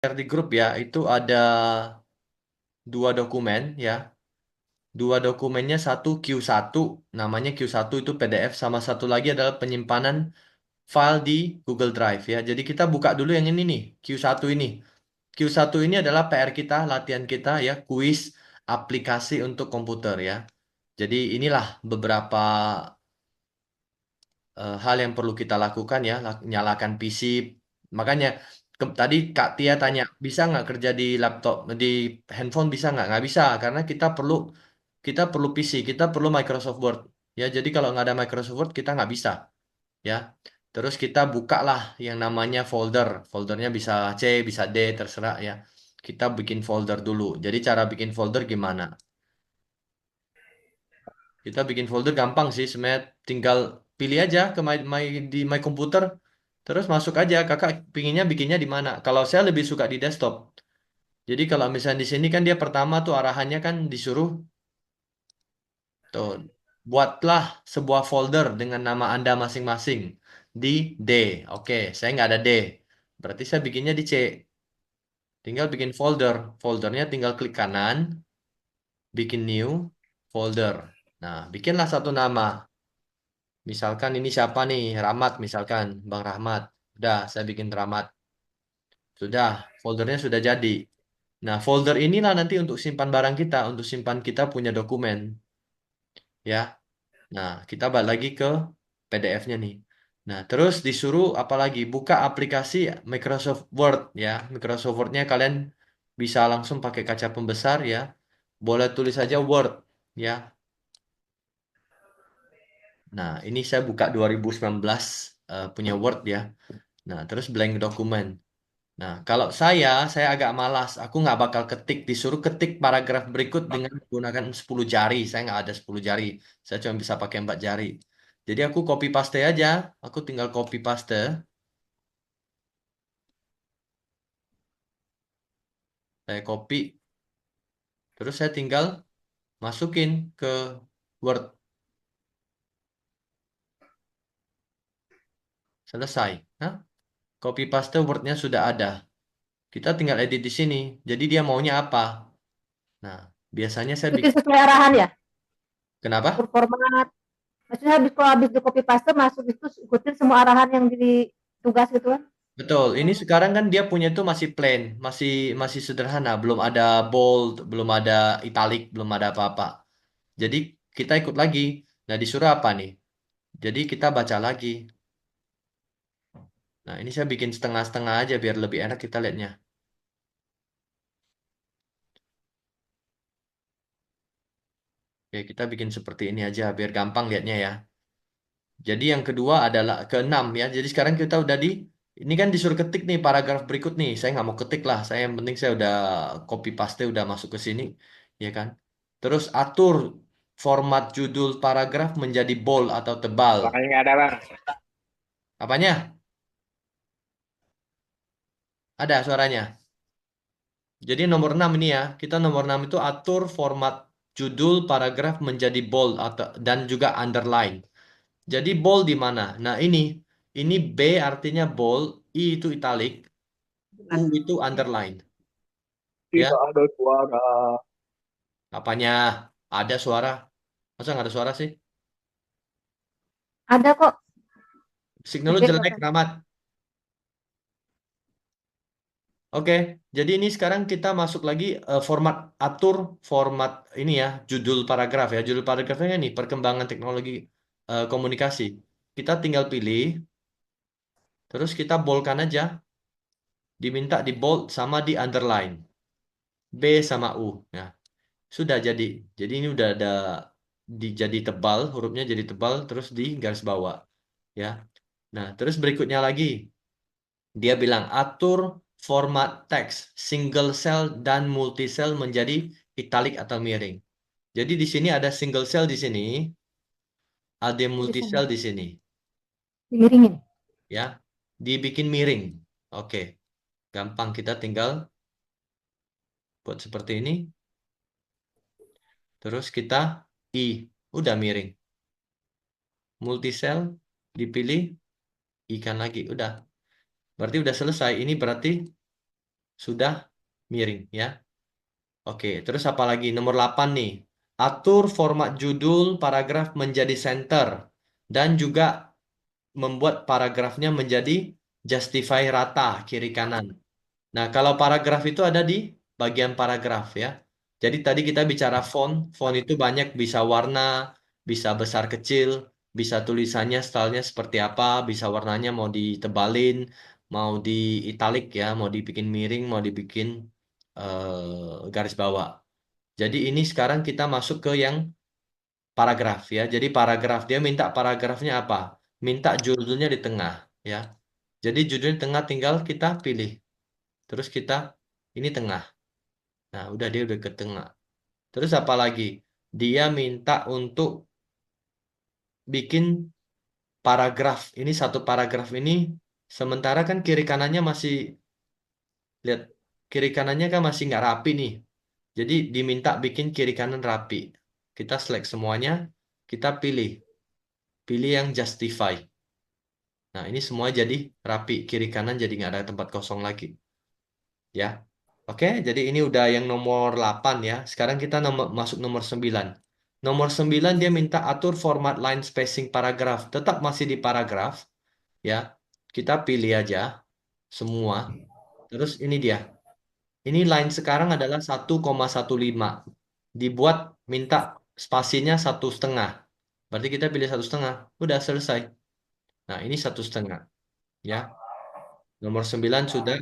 share di grup ya, itu ada dua dokumen ya. Dua dokumennya, satu Q1, namanya Q1 itu PDF, sama satu lagi adalah penyimpanan file di Google Drive ya. Jadi kita buka dulu yang ini nih, Q1 ini. Q1 ini adalah PR kita, latihan kita ya, kuis aplikasi untuk komputer ya. Jadi inilah beberapa hal yang perlu kita lakukan ya, nyalakan PC. Makanya tadi Kak Tia tanya, bisa nggak kerja di laptop, di handphone bisa nggak? Nggak bisa, karena kita perlu PC, kita perlu Microsoft Word ya. Jadi kalau nggak ada Microsoft Word kita nggak bisa ya. Terus kita buka lah yang namanya folder, foldernya bisa C, bisa D, terserah ya. Kita bikin folder dulu. Jadi cara bikin folder gimana? Kita bikin folder gampang sih, sebenarnya tinggal pilih aja ke di my computer, terus masuk aja. Kakak pinginnya bikinnya di mana? Kalau saya lebih suka di desktop. Jadi kalau misalnya di sini kan dia pertama tuh arahannya kan disuruh tuh buatlah sebuah folder dengan nama Anda masing-masing di D. Oke, saya nggak ada D. Berarti saya bikinnya di C. Tinggal bikin folder. Foldernya tinggal klik kanan, bikin new folder. Nah, bikinlah satu nama. Misalkan ini siapa nih? Rahmat misalkan, Bang Rahmat. Udah, saya bikin Rahmat. Sudah, foldernya sudah jadi. Nah, folder inilah nanti untuk simpan barang kita, untuk simpan kita punya dokumen, ya. Nah, kita balik lagi ke PDF-nya nih. Nah, terus disuruh apalagi buka aplikasi Microsoft Word ya. Microsoft Word-nya kalian bisa langsung pakai kaca pembesar ya. Boleh tulis aja Word ya. Nah, ini saya buka 2019 punya Word ya. Nah, terus blank dokumen. Nah, kalau saya agak malas. Aku nggak bakal ketik. Disuruh ketik paragraf berikut dengan menggunakan 10 jari. Saya nggak ada 10 jari. Saya cuma bisa pakai 4 jari. Jadi aku copy paste aja. Aku tinggal copy paste. Saya copy. Terus saya tinggal masukin ke Word. Selesai. Nah, copy paste Word-nya sudah ada. Kita tinggal edit di sini. Jadi dia maunya apa? Nah, biasanya saya Ikutin bikin. sesuai arahan ya, atur Kenapa? format. Maksudnya habis di copy paste masuk itu ikutin semua arahan yang di tugas gitu kan. Betul, ini sekarang kan dia punya itu masih plain, masih masih sederhana, belum ada bold, belum ada italic, belum ada apa-apa. Jadi kita ikut lagi. Nah, disuruh apa nih? Jadi kita baca lagi. Nah, ini saya bikin setengah-setengah aja biar lebih enak kita lihatnya. Oke, kita bikin seperti ini aja biar gampang lihatnya ya. Jadi yang kedua adalah keenam ya. Jadi sekarang kita udah ini kan disuruh ketik nih paragraf berikut nih. Saya nggak mau ketik lah. Saya yang penting saya udah copy paste udah masuk ke sini, ya kan. Terus atur format judul paragraf menjadi bold atau tebal. Makanya nggak ada bang. Apanya? Ada suaranya. Jadi nomor 6 ini ya. Kita nomor 6 itu atur format judul paragraf menjadi bold atau dan juga underline. Jadi bold di mana? Nah, ini B artinya bold, I itu italic, U itu underline. Tidak Ya, ada suara. apanya? Ada suara. Masa nggak ada suara sih? Ada kok. Signal lu Oke, nggak jelek, apa. Rahmat. Oke, jadi ini sekarang kita masuk lagi format, atur format ini ya, judul paragraf ya. Judul paragrafnya nih, perkembangan teknologi komunikasi. Kita tinggal pilih, terus kita boldkan aja. Diminta di bold sama di underline. B sama U. Ya, sudah jadi. Jadi ini udah ada jadi tebal, hurufnya jadi tebal, terus di garis bawah. Ya. Nah, terus berikutnya lagi. Dia bilang atur format teks single cell dan multi cell menjadi italic atau miring. Jadi di sini ada single cell di sini, ada Di multi sana. cell di sini, Dimiringin. ya. Dibikin miring. Oke, gampang kita tinggal buat seperti ini. Terus kita I, udah miring. Multi cell dipilih, ikan lagi, udah. Berarti udah selesai. Ini berarti sudah miring ya. Oke, terus apa lagi? Nomor 8 nih. Atur format judul paragraf menjadi center dan juga membuat paragrafnya menjadi justify rata kiri kanan. Nah, kalau paragraf itu ada di bagian paragraf ya. Jadi tadi kita bicara font. Font itu banyak, bisa warna, bisa besar kecil, bisa tulisannya stylenya seperti apa, bisa warnanya mau ditebalin, mau di italic ya, mau dibikin miring, mau dibikin garis bawah. Jadi ini sekarang kita masuk ke yang paragraf ya. Jadi paragraf dia minta paragrafnya apa? Minta judulnya di tengah ya. Jadi judulnya di tengah tinggal kita pilih. Terus kita ini tengah. Nah, udah dia udah ke tengah. Terus apa lagi? Dia minta untuk bikin paragraf. Ini satu paragraf ini sementara kan kiri kanannya masih lihat kiri kanannya kan masih nggak rapi nih. Jadi diminta bikin kiri kanan rapi. Kita select semuanya, kita pilih. Pilih yang justify. Nah, ini semua jadi rapi. Kiri kanan jadi nggak ada tempat kosong lagi. Ya. Oke, jadi ini udah yang nomor 8 ya. Sekarang kita masuk nomor 9. Nomor 9 dia minta atur format line spacing paragraf. Tetap masih di paragraf ya. Kita pilih aja semua. Terus ini dia. Ini line sekarang adalah 1,15. Dibuat minta spasinya 1,5. Berarti kita pilih 1,5. Udah selesai. Nah, ini 1,5 ya. Nomor 9 sudah.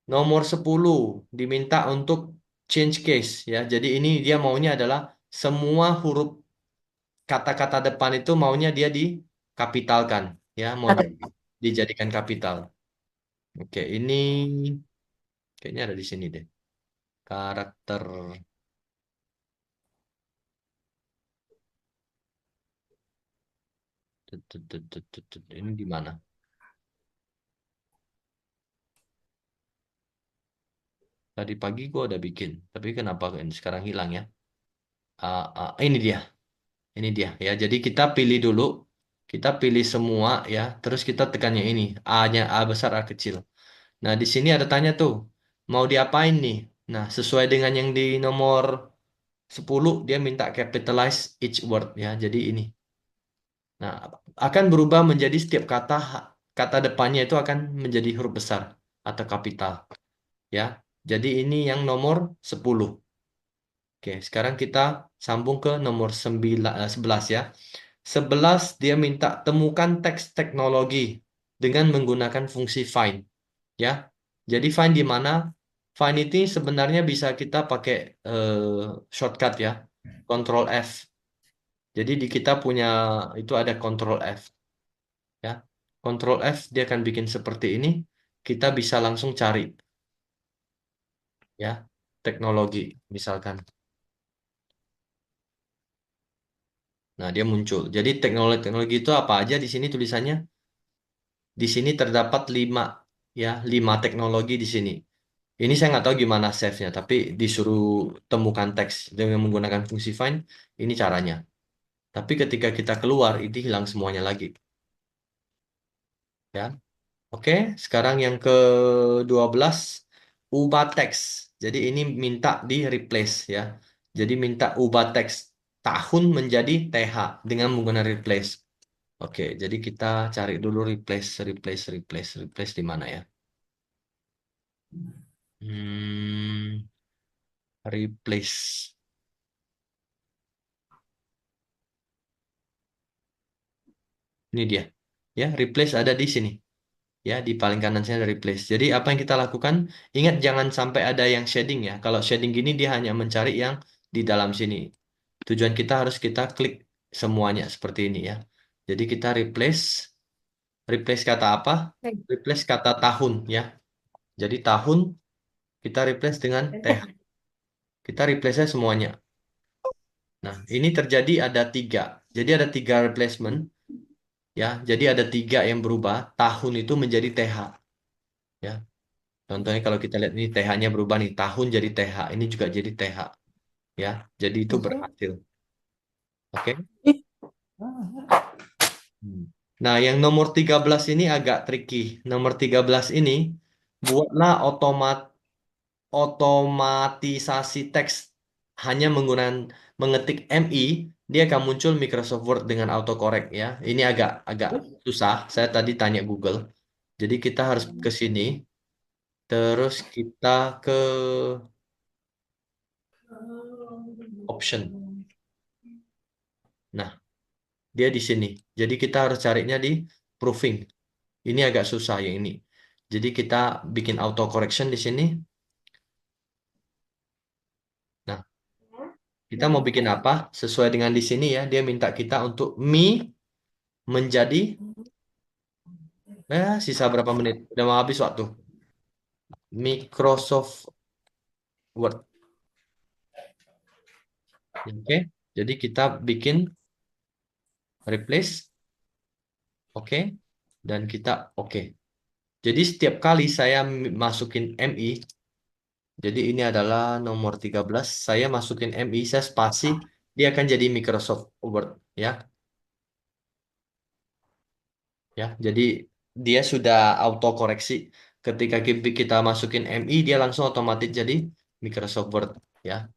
Nomor 10 diminta untuk change case ya. Jadi ini dia maunya adalah semua huruf kata-kata depan itu maunya dia dikapitalkan ya, mau dijadikan kapital. Oke, ini kayaknya ada di sini deh. Karakter ini di mana? Tadi pagi gua udah bikin, tapi kenapa ini sekarang hilang ya? Ini dia. Ini dia ya. Jadi kita pilih dulu, kita pilih semua ya. Terus kita tekan yang ini, A-nya A besar A kecil. Nah di sini ada tanya tuh, mau diapain nih? Nah sesuai dengan yang di nomor 10 dia minta capitalize each word ya. Jadi ini. Nah akan berubah menjadi setiap kata kata depannya itu akan menjadi huruf besar atau kapital ya. Jadi ini yang nomor 10. Oke, sekarang kita sambung ke nomor 11 ya. 11 dia minta temukan teks teknologi dengan menggunakan fungsi find ya. Jadi find di mana? Find itu sebenarnya bisa kita pakai shortcut ya. Control F. Jadi di kita punya itu ada Control F ya. Control F dia akan bikin seperti ini. Kita bisa langsung cari ya teknologi misalkan. Nah, dia muncul. Jadi teknologi-teknologi itu apa aja di sini tulisannya? Di sini terdapat 5 ya, 5 teknologi di sini. Ini saya nggak tahu gimana save-nya, tapi disuruh temukan teks dengan menggunakan fungsi find, ini caranya. Tapi ketika kita keluar, ini hilang semuanya lagi. Ya, oke. Sekarang yang ke-12, ubah teks. Jadi ini minta di replace ya. Jadi minta ubah teks tahun menjadi TH dengan menggunakan replace. Oke, jadi kita cari dulu replace di mana ya? Hmm, replace. Ini dia. Ya, replace ada di sini. Ya, di paling kanan saya ada replace. Jadi apa yang kita lakukan? Ingat jangan sampai ada yang shading ya. Kalau shading gini dia hanya mencari yang di dalam sini. Tujuan kita harus kita klik semuanya seperti ini ya. Jadi kita replace kata apa? Replace kata tahun ya. Jadi tahun kita replace dengan TH. Kita replace semuanya. Nah, ini terjadi ada 3. Jadi ada 3 replacement ya. Jadi ada 3 yang berubah. Tahun itu menjadi TH ya. Contohnya kalau kita lihat ini TH-nya berubah nih, tahun jadi TH, ini juga jadi TH ya. Jadi itu berhasil. Oke. Hmm. Nah, yang nomor 13 ini agak tricky. Nomor 13 ini buatlah otomatisasi teks hanya menggunakan mengetik MI, dia akan muncul Microsoft Word dengan autocorrect ya. Ini agak susah. Saya tadi tanya Google. Jadi kita harus ke sini, terus kita ke option. Nah, dia di sini. Jadi kita harus carinya di proofing. Ini agak susah yang ini. Jadi kita bikin auto correction di sini. Nah, kita mau bikin apa? Sesuai dengan di sini ya. Dia minta kita untuk menjadi sisa berapa menit? Udah mau habis waktu. Microsoft Word. Oke. Jadi kita bikin replace. Oke. Dan kita oke. Jadi setiap kali saya masukin MI, jadi ini adalah nomor 13. Saya masukin MI, saya spasi, dia akan jadi Microsoft Word ya. Ya, jadi dia sudah auto koreksi. Ketika kita masukin MI, dia langsung otomatis jadi Microsoft Word ya.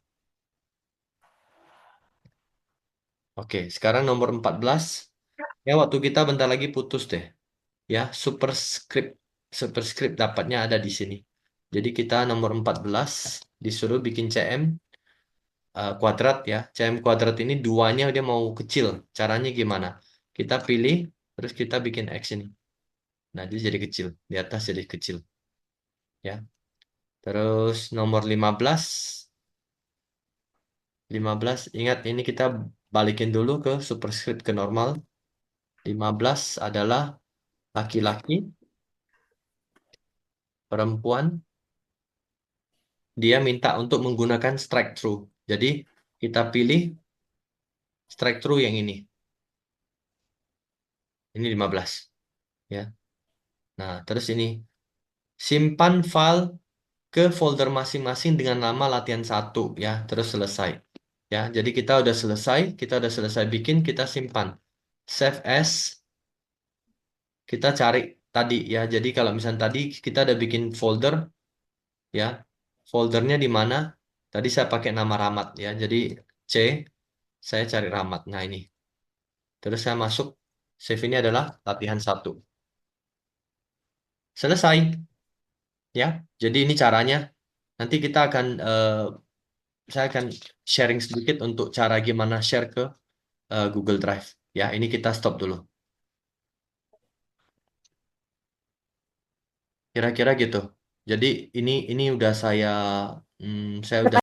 Oke, sekarang nomor 14. Ya, waktu kita bentar lagi putus deh. Ya, superscript. Superscript dapatnya ada di sini. Jadi kita nomor 14 disuruh bikin CM kuadrat ya. CM kuadrat ini duanya dia mau kecil. Caranya gimana? Kita pilih, terus kita bikin X ini. Nah, dia jadi kecil. Di atas jadi kecil. Ya. Terus nomor 15. 15, ingat ini kita balikin dulu ke superscript ke normal. 15 adalah laki-laki, perempuan. Dia minta untuk menggunakan strike through. Jadi kita pilih strike through yang ini. Ini 15. Ya. Nah, terus ini. Simpan file ke folder masing-masing dengan nama latihan 1 ya, terus selesai. Ya, jadi kita udah selesai bikin, kita simpan. Save as, kita cari tadi ya. Jadi kalau misalnya tadi kita udah bikin folder ya. Foldernya di mana? Tadi saya pakai nama Ramat ya. Jadi C, saya cari Ramat. Nah, ini. Terus saya masuk, save ini adalah latihan 1. Selesai ya. Jadi ini caranya. Nanti saya akan sharing sedikit untuk cara gimana share ke Google Drive. Ya, ini kita stop dulu. Kira-kira gitu. Jadi ini udah saya udah